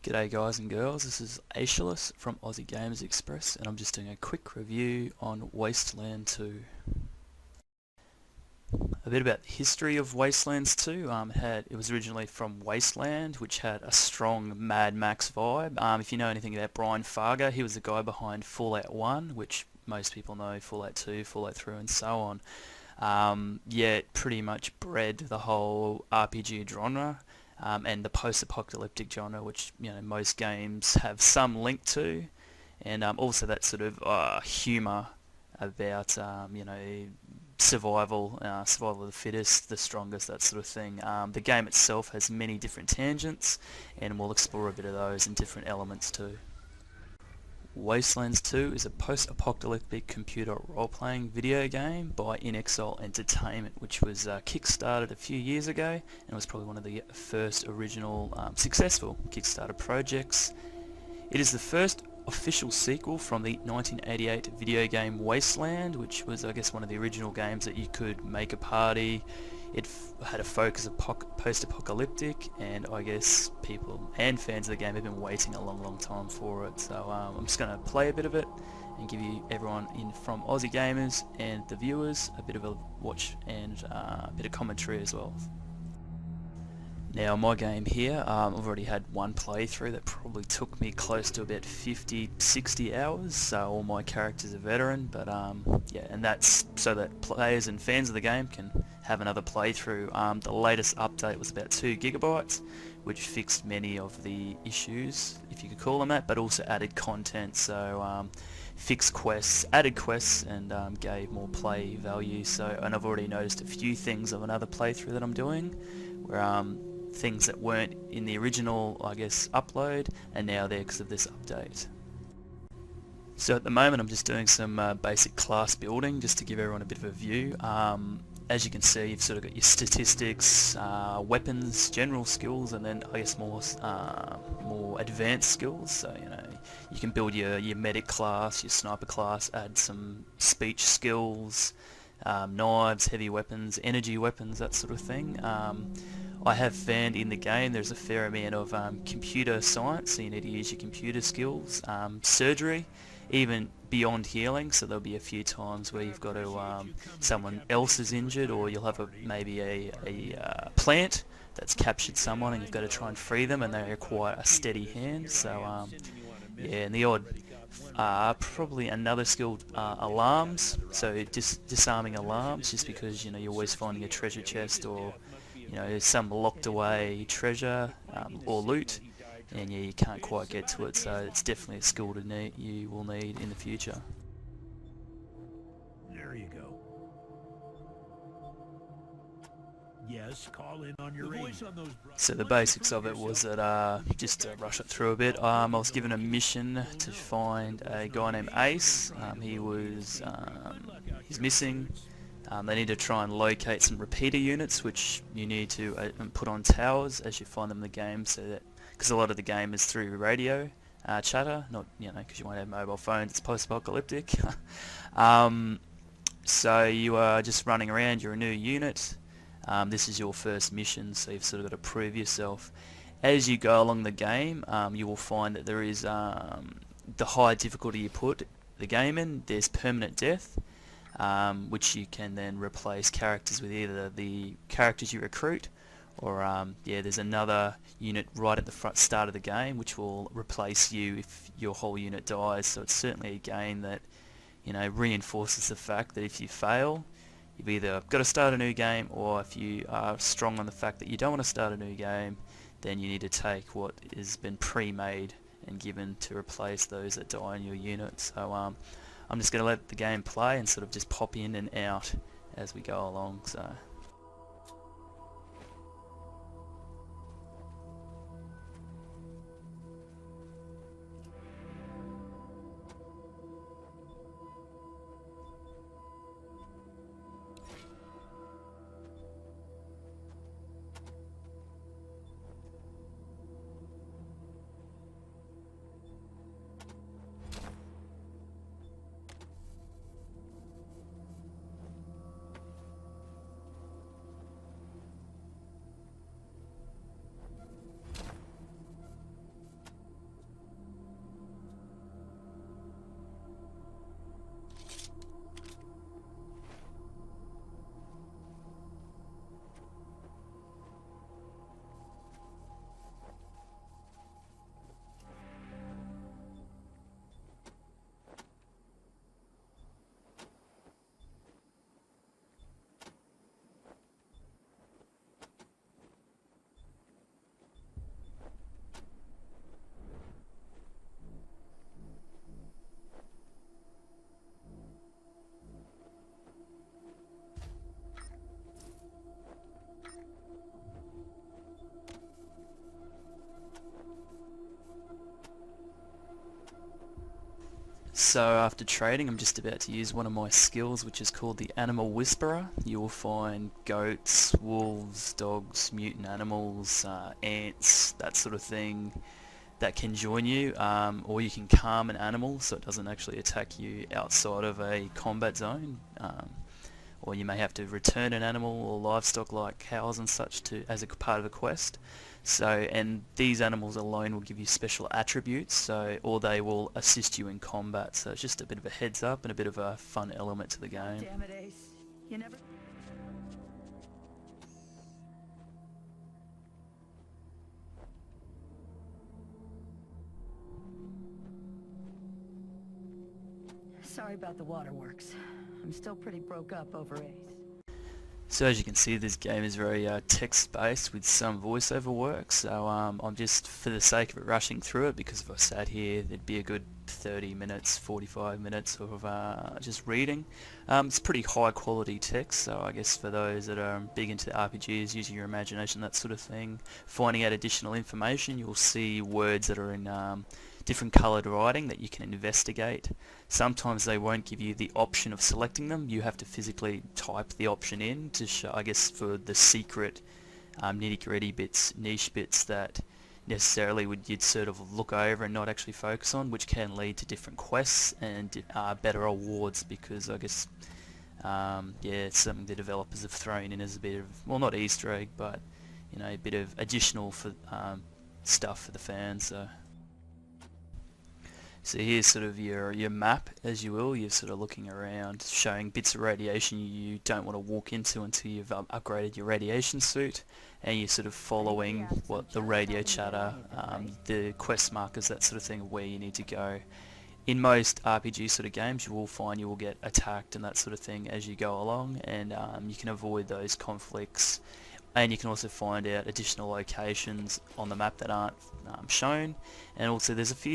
G'day guys and girls, this is Aeschylus from Aussie Gamers Express and I'm just doing a quick review on Wasteland 2. A bit about the history of Wastelands 2. It was originally from Wasteland, which had a strong Mad Max vibe. If you know anything about Brian Fargo, he was the guy behind Fallout 1, which most people know, Fallout 2, Fallout 3 and so on. It pretty much bred the whole RPG genre. And the post-apocalyptic genre, which most games have some link to, and also that sort of humour about survival of the fittest, the strongest, that sort of thing. The game itself has many different tangents, and we'll explore a bit of those and different elements too. Wastelands 2 is a post-apocalyptic computer role-playing video game by In Exile Entertainment, which was kickstarted a few years ago and was probably one of the first original successful Kickstarter projects. It is the first official sequel from the 1988 video game Wasteland, which was, I guess, one of the original games that you could make a party. It had a focus of post-apocalyptic, and I guess people and fans of the game have been waiting a long time for it. So I'm just going to play a bit of it and give you everyone from Aussie Gamers and the viewers a bit of a watch and a bit of commentary as well. Now my game here, I've already had one playthrough that probably took me close to about 50-60 hours, so all my characters are veteran, but yeah, and that's so that players and fans of the game can have another playthrough. The latest update was about 2 gigabytes, which fixed many of the issues, if you could call them that, but also added content, so fixed quests, added quests, and gave more play value. So, and I've already noticed a few things of another playthrough that I'm doing, where things that weren't in the original, I guess, upload, and now they're because of this update. So at the moment I'm just doing some basic class building just to give everyone a bit of a view. As you can see, you've sort of got your statistics, weapons, general skills, and then I guess more advanced skills. So you can build your medic class, your sniper class, add some speech skills, knives, heavy weapons, energy weapons, that sort of thing. I have found in the game there's a fair amount of computer science, so you need to use your computer skills, surgery, even beyond healing, so there'll be a few times where you've got to, someone else is injured, or you'll have maybe a plant that's captured someone and you've got to try and free them, and they require a steady hand. So yeah, and the odd probably another skill, alarms, so disarming alarms, just because you're always finding a treasure chest or some locked away treasure or loot, and yeah, you can't quite get to it, so it's definitely a skill you will need in the future. There you go. Yes, call in on your voice on those. So the basics of it was that, just to rush it through a bit, I was given a mission to find a guy named Ace. He's missing. They need to try and locate some repeater units, which you need to put on towers as you find them in the game, so that, because a lot of the game is through radio chatter, not because you won't have mobile phones. It's post-apocalyptic. So you are just running around. You're a new unit. This is your first mission, so you've sort of got to prove yourself. As you go along the game, you will find that there is the higher difficulty you put the game in, there's permanent death. Which you can then replace characters with either the characters you recruit, or there's another unit right at the start of the game which will replace you if your whole unit dies. So it's certainly a game that reinforces the fact that if you fail, you've either got to start a new game, or if you are strong on the fact that you don't want to start a new game, then you need to take what has been pre-made and given to replace those that die in your unit. So I'm just going to let the game play and sort of just pop in and out as we go along. So. So after trading, I'm just about to use one of my skills, which is called the Animal Whisperer. You will find goats, wolves, dogs, mutant animals, ants, that sort of thing that can join you, or you can calm an animal so it doesn't actually attack you outside of a combat zone. Or you may have to return an animal or livestock like cows and such to as a part of a quest. So, and these animals alone will give you special attributes, so or they will assist you in combat. So it's just a bit of a heads up and a bit of a fun element to the game. Damn it, Ace. You never... Sorry about the waterworks. I'm still pretty broke up over Ace. So as you can see, this game is very text-based with some voiceover work, so I'm just, for the sake of it, rushing through it, because if I sat here there'd be a good 30 minutes, 45 minutes of just reading. It's pretty high quality text, so I guess for those that are big into RPGs, using your imagination, that sort of thing, finding out additional information, you'll see words that are in different coloured writing that you can investigate. Sometimes they won't give you the option of selecting them. You have to physically type the option in to show, I guess, for the secret nitty-gritty bits, niche bits that necessarily you'd sort of look over and not actually focus on, which can lead to different quests and better awards, because I guess yeah, it's something the developers have thrown in as a bit of, well, not Easter egg, but you know, a bit of additional for stuff for the fans. So here's sort of your map, as you will. You're sort of looking around, showing bits of radiation you don't want to walk into until you've upgraded your radiation suit, and you're sort of following what the radio chatter, the quest markers, that sort of thing, where you need to go. In most RPG sort of games, you will find you will get attacked and that sort of thing as you go along, and you can avoid those conflicts. And you can also find out additional locations on the map that aren't shown, and also there's a few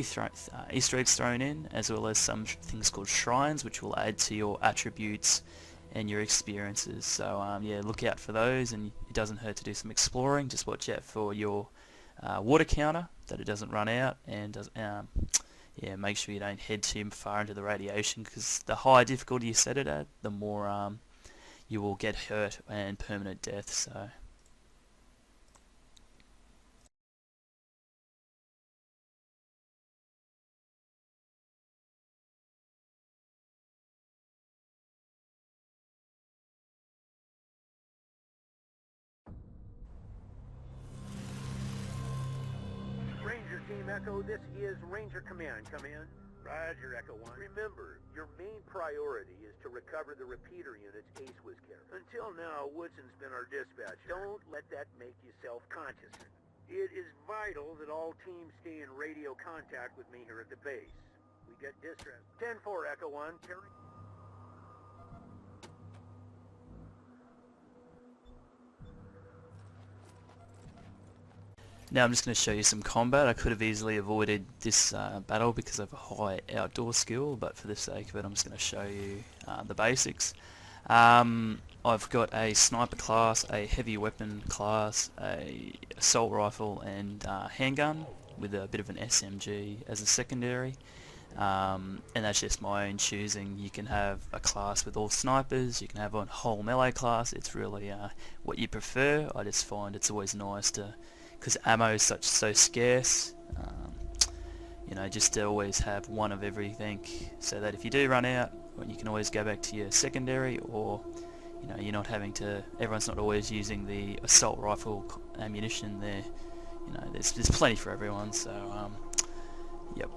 Easter eggs thrown in, as well as some things called shrines, which will add to your attributes and your experiences. So yeah, look out for those, and it doesn't hurt to do some exploring. Just watch out for your water counter, that it doesn't run out, and yeah, make sure you don't head too far into the radiation, because the higher difficulty you set it at, the more you will get hurt and permanent death. So Ranger Team Echo, this is Ranger Command. Come in. Roger, Echo 1. Remember, your main priority is to recover the repeater units Ace was carrying. Until now, Woodson's been our dispatcher. Don't let that make you self-conscious. It is vital that all teams stay in radio contact with me here at the base. We get distress. 10-4, Echo 1. Carry... now I'm just going to show you some combat. I could have easily avoided this battle because of a high outdoor skill, but for the sake of it, I'm just going to show you the basics. I've got a sniper class, a heavy weapon class, a assault rifle and handgun with a bit of an SMG as a secondary, and that's just my own choosing. You can have a class with all snipers, you can have a whole melee class. It's really what you prefer. I just find it's always nice to, because ammo is so scarce, you know, just to always have one of everything, so that if you do run out, you can always go back to your secondary, or you know, you're not having to, everyone's not always using the assault rifle ammunition there. You know, there's plenty for everyone. So yep.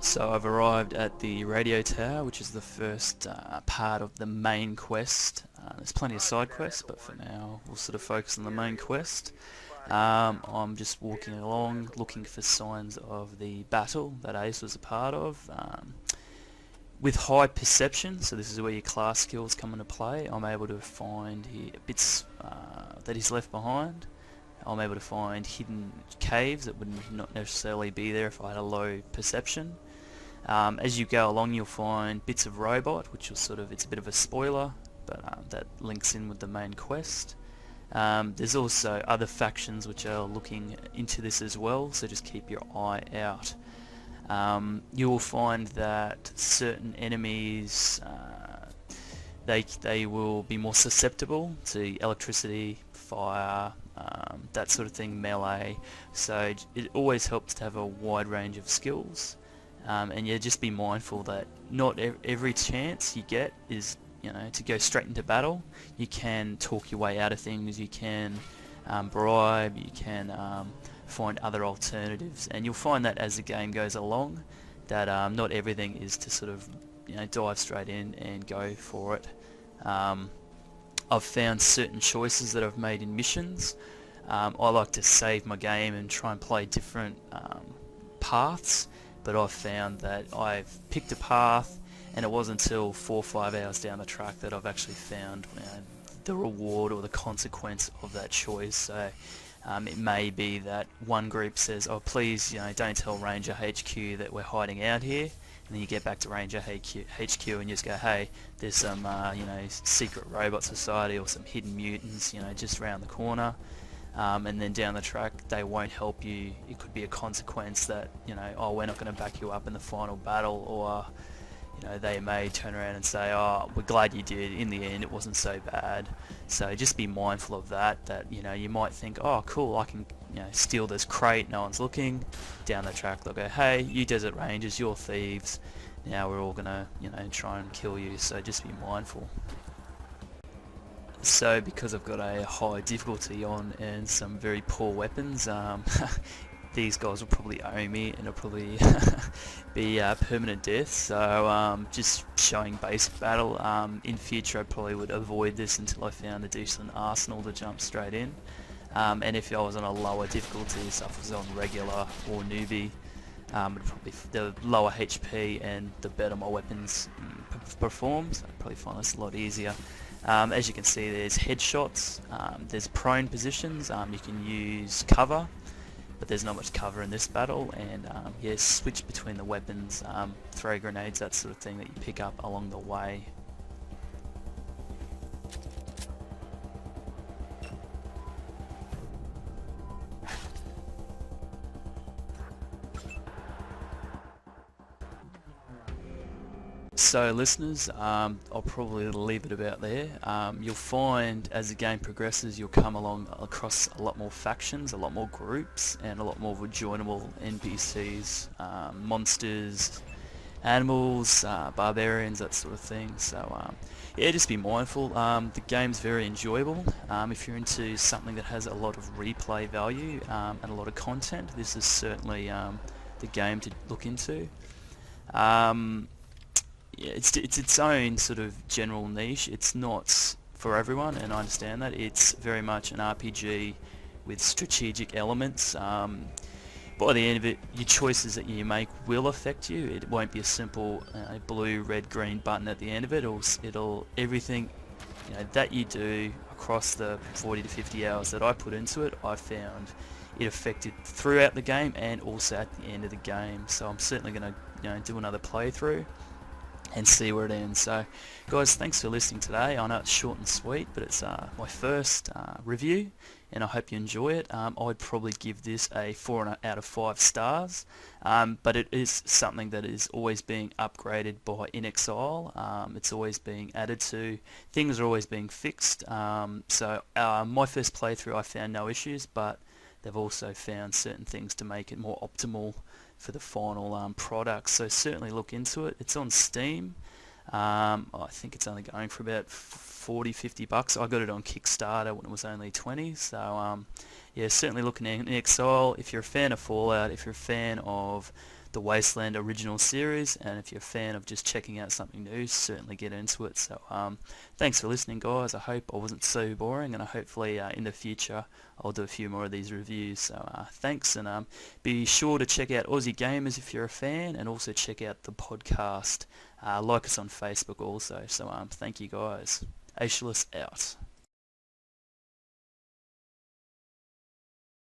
So I've arrived at the radio tower, which is the first part of the main quest. There's plenty of side quests, but for now we'll sort of focus on the main quest. I'm just walking along looking for signs of the battle that Ace was a part of. With high perception, so this is where your class skills come into play, I'm able to find bits that he's left behind. I'm able to find hidden caves that would not necessarily be there if I had a low perception. As you go along, you'll find bits of robot, which will it's a bit of a spoiler, but that links in with the main quest. There's also other factions which are looking into this as well, so just keep your eye out. You will find that certain enemies, they will be more susceptible to electricity, fire, that sort of thing, melee, so it always helps to have a wide range of skills. And yeah, just be mindful that not every chance you get is to go straight into battle. You can talk your way out of things, you can bribe, you can find other alternatives, and you'll find that as the game goes along that not everything is to dive straight in and go for it. I've found certain choices that I've made in missions. I like to save my game and try and play different paths, but I've found that I've picked a path and it wasn't until 4 or 5 hours down the track that I've actually found the reward or the consequence of that choice. So it may be that one group says, oh please don't tell Ranger HQ that we're hiding out here, and then you get back to Ranger HQ and you just go, hey, there's some secret robot society or some hidden mutants just around the corner. And then down the track they won't help you. It could be a consequence that oh, we're not going to back you up in the final battle, or they may turn around and say, oh, we're glad you did, in the end it wasn't so bad. So just be mindful of that you might think, oh cool, I can steal this crate, no one's looking. Down the track they'll go, hey, you desert rangers, you're thieves, now we're all gonna try and kill you. So just be mindful. So because I've got a high difficulty on and some very poor weapons, these guys will probably owe me and it'll probably be permanent death. So just showing basic battle. In future I probably would avoid this until I found a decent arsenal to jump straight in. And if I was on a lower difficulty, so if I was on regular or newbie, it'd probably the lower HP and the better my weapons performs, I'd probably find this a lot easier. As you can see, there's headshots, there's prone positions, you can use cover, but there's not much cover in this battle, and yeah, switch between the weapons, throw grenades, that sort of thing that you pick up along the way. So listeners, I'll probably leave it about there. You'll find as the game progresses you'll come along across a lot more factions, a lot more groups, and a lot more joinable NPCs, monsters, animals, barbarians, that sort of thing. So yeah, just be mindful. The game's very enjoyable. If you're into something that has a lot of replay value and a lot of content, this is certainly the game to look into. Yeah, it's its own sort of general niche. It's not for everyone, and I understand that. It's very much an RPG with strategic elements. By the end of it, your choices that you make will affect you. It won't be a simple blue, red, green button at the end of it. It'll everything that you do across the 40 to 50 hours that I put into it, I found it affected throughout the game and also at the end of the game. So I'm certainly going to do another playthrough and see where it ends. So guys, thanks for listening today. I know it's short and sweet, but it's my first review, and I hope you enjoy it. I'd probably give this a 4 out of 5 stars, but it is something that is always being upgraded by In Exile. It's always being added to, things are always being fixed. So my first playthrough I found no issues, but they've also found certain things to make it more optimal for the final product. So certainly look into it. It's on Steam. I think it's only going for about 40-50 bucks. I got it on Kickstarter when it was only 20. So yeah, certainly looking at Exile. If you're a fan of Fallout, if you're a fan of the Wasteland original series, and if you're a fan of just checking out something new, certainly get into it. So thanks for listening, guys. I hope I wasn't so boring, and hopefully in the future I'll do a few more of these reviews. So thanks, and be sure to check out Aussie Gamers if you're a fan, and also check out the podcast. Like us on Facebook also. So thank you, guys. Ageless out.